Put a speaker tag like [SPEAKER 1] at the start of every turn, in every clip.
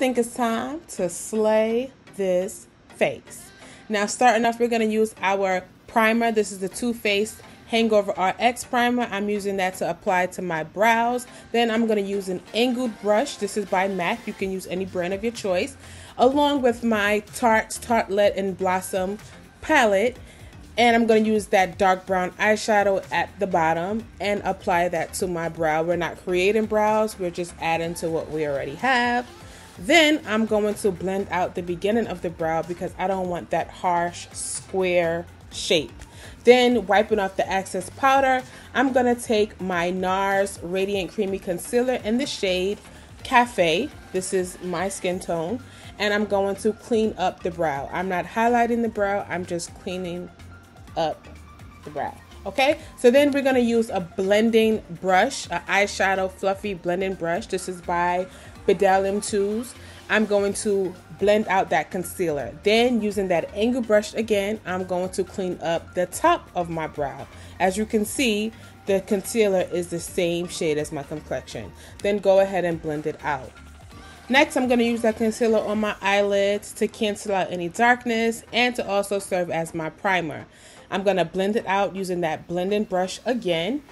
[SPEAKER 1] think it's time to slay this face. Now, starting off, we're going to use our primer. This is the Too Faced Hangover RX primer. I'm using that to apply to my brows. Then I'm going to use an angled brush. This is by MAC. You can use any brand of your choice. Along with my Tartelette and Blossom palette. And I'm going to use that dark brown eyeshadow at the bottom and apply that to my brow. We're not creating brows. We're just adding to what we already have. Then I'm going to blend out the beginning of the brow because I don't want that harsh square shape. Then wiping off the excess powder, I'm going to take my NARS Radiant Creamy Concealer in the shade Cafe. This is my skin tone. And I'm going to clean up the brow. I'm not highlighting the brow. I'm just cleaning up the brow. Okay, so then we're going to use a blending brush, an eyeshadow fluffy blending brush. This is by Bedelium 2s. I'm going to blend out that concealer. Then using that angle brush again, I'm going to clean up the top of my brow. As you can see, the concealer is the same shade as my complexion. Then go ahead and blend it out. Next, I'm going to use that concealer on my eyelids to cancel out any darkness and to also serve as my primer. I'm going to blend it out using that blending brush again.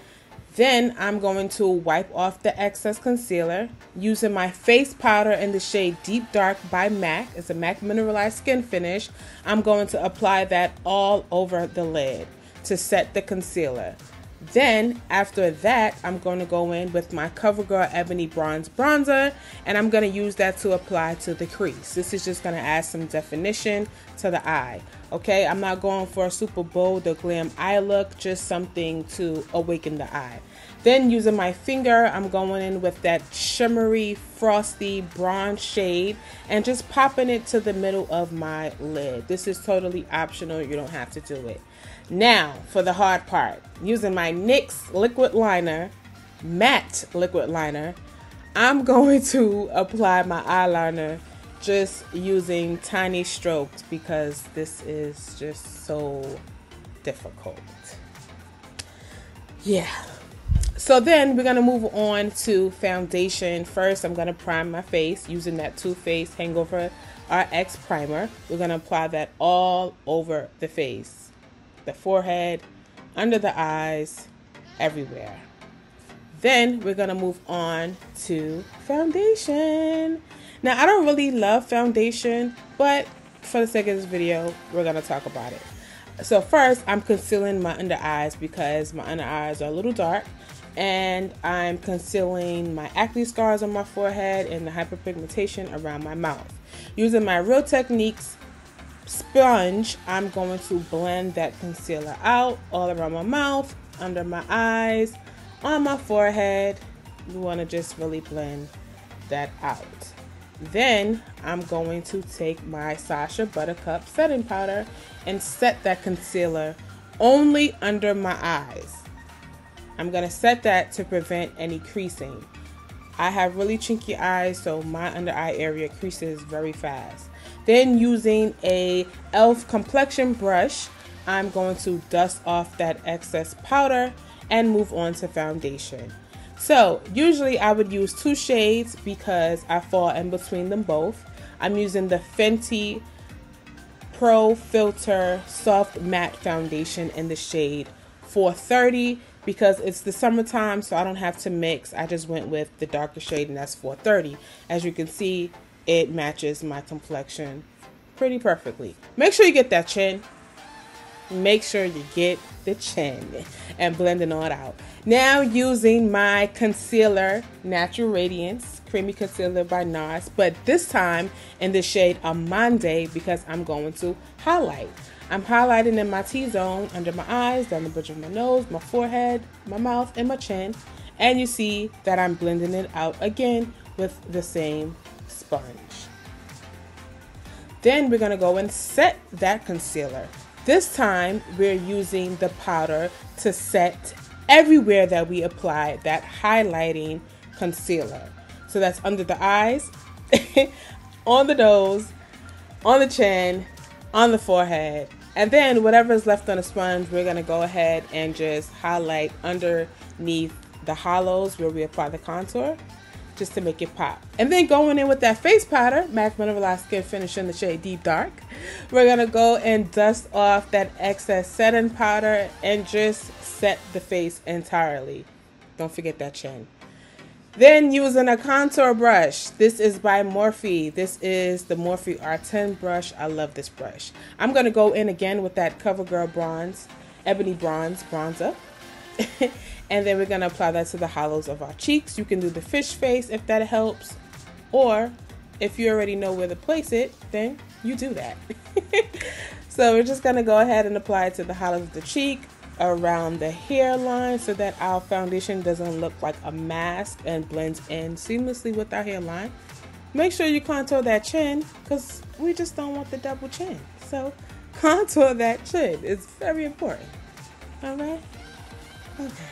[SPEAKER 1] Then I'm going to wipe off the excess concealer using my face powder in the shade Deep Dark by MAC. It's a MAC Mineralized Skinfinish. I'm going to apply that all over the lid to set the concealer. Then after that, I'm going to go in with my CoverGirl Ebony Bronze Bronzer, and I'm going to use that to apply to the crease. This is just going to add some definition to the eye. Okay, I'm not going for a super bold or glam eye look, just something to awaken the eye. Then using my finger, I'm going in with that shimmery, frosty bronze shade and just popping it to the middle of my lid. This is totally optional. You don't have to do it. Now, for the hard part, using my NYX liquid liner, matte liquid liner, I'm going to apply my eyeliner just using tiny strokes because this is just so difficult. Yeah. So then we're going to move on to foundation. First, I'm going to prime my face using that Too Faced Hangover RX primer. We're going to apply that all over the face, the forehead, under the eyes, everywhere. Then we're going to move on to foundation. Now, I don't really love foundation, but for the sake of this video, we're going to talk about it. So first, I'm concealing my under eyes because my under eyes are a little dark. And I'm concealing my acne scars on my forehead and the hyperpigmentation around my mouth. Using my Real Techniques sponge, I'm going to blend that concealer out all around my mouth, under my eyes, on my forehead. You want to just really blend that out. Then I'm going to take my Sacha Buttercup setting powder and set that concealer only under my eyes. I'm going to set that to prevent any creasing. I have really chinky eyes, so my under eye area creases very fast. Then using a e.l.f. complexion brush, I'm going to dust off that excess powder and move on to foundation. So usually I would use 2 shades because I fall in between them both. I'm using the Fenty Pro Filter Soft Matte Foundation in the shade 430 because it's the summertime, so I don't have to mix. I just went with the darker shade, and that's 430. As you can see, it matches my complexion pretty perfectly. Make sure you get that chin. Make sure you get the chin and blend it all out. Now using my concealer, Natural Radiance Creamy Concealer by NARS, but this time in the shade Amande because I'm going to highlight. I'm highlighting in my T-zone, under my eyes, down the bridge of my nose, my forehead, my mouth, and my chin. And you see that I'm blending it out again with the same sponge. Then we're going to go and set that concealer. This time we're using the powder to set everywhere that we apply that highlighting concealer. So that's under the eyes, on the nose, on the chin, on the forehead. And then whatever is left on the sponge, we're going to go ahead and just highlight underneath the hollows where we apply the contour. just to make it pop. And then going in with that face powder, MAC Mineralized Skinfinish in the shade Deep Dark, we're gonna go and dust off that excess setting powder and just set the face entirely. Don't forget that chin. Then using a contour brush. This is by Morphe. This is the Morphe R10 brush. I love this brush. I'm going to go in again with that CoverGirl Bronze, Ebony Bronze Bronzer. And then we're going to apply that to the hollows of our cheeks. You can do the fish face if that helps. Or if you already know where to place it, then you do that. So we're just going to go ahead and apply it to the hollows of the cheek, around the hairline, so that our foundation doesn't look like a mask and blends in seamlessly with our hairline. Make sure you contour that chin, because we just don't want the double chin. So contour that chin. It's very important. All right? Okay.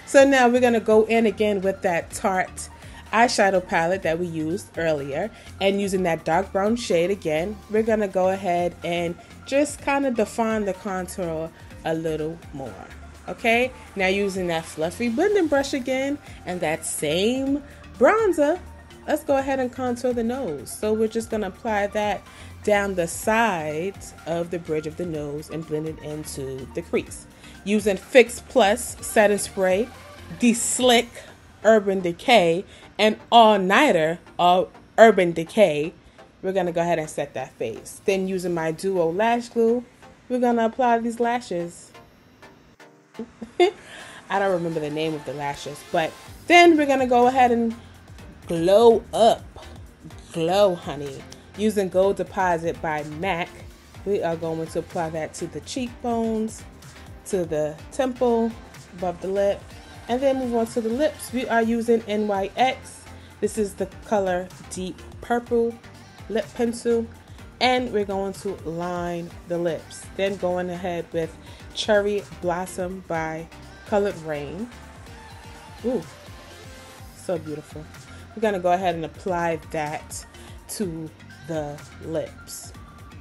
[SPEAKER 1] So now we're going to go in again with that Tarte eyeshadow palette that we used earlier, and using that dark brown shade again, we're going to go ahead and just kind of define the contour a little more. Okay, now using that fluffy blending brush again and that same bronzer, let's go ahead and contour the nose. So we're just going to apply that down the sides of the bridge of the nose and blend it into the crease. Using Fix Plus setting spray, Deslick Urban Decay, and All Nighter Urban Decay, we're going to go ahead and set that face. Then using my Duo Lash Glue, we're going to apply these lashes. I don't remember the name of the lashes, but then we're going to go ahead and glow up. Glow, honey. Using Gold Deposit by MAC, we are going to apply that to the cheekbones, to the temple, above the lip, and then move on to the lips. We are using NYX. This is the color Deep Purple lip pencil. And we're going to line the lips. Then going ahead with Cherry Blossom by Colored Rain. Ooh, so beautiful. We're going to go ahead and apply that to the lips.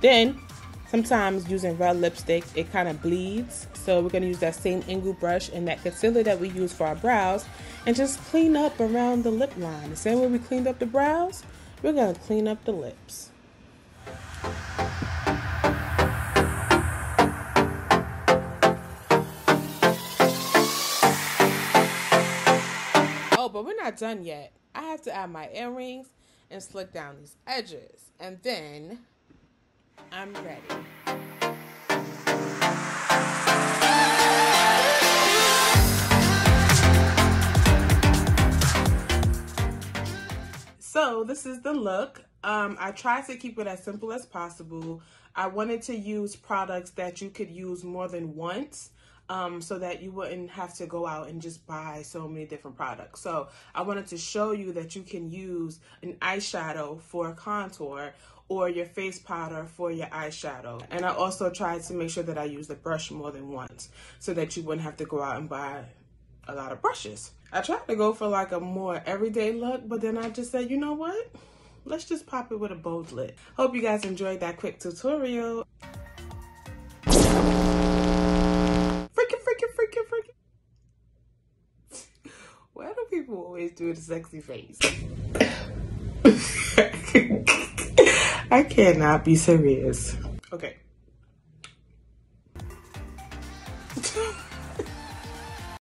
[SPEAKER 1] Then, sometimes using red lipstick, it kind of bleeds. So we're going to use that same Ingle brush and that concealer that we use for our brows and just clean up around the lip line. The same way we cleaned up the brows, we're going to clean up the lips. Oh, but we're not done yet. I have to add my earrings and slick down these edges, and then I'm ready. So this is the look. I tried to keep it as simple as possible. I wanted to use products that you could use more than once, so that you wouldn't have to go out and just buy so many different products. So I wanted to show you that you can use an eyeshadow for a contour or your face powder for your eyeshadow. And I also tried to make sure that I use the brush more than once so that you wouldn't have to go out and buy a lot of brushes. I tried to go for like a more everyday look, but then I just said, you know what? Let's just pop it with a bold lip. Hope you guys enjoyed that quick tutorial. Freaking. Why do people always do the sexy face? I cannot be serious. Okay.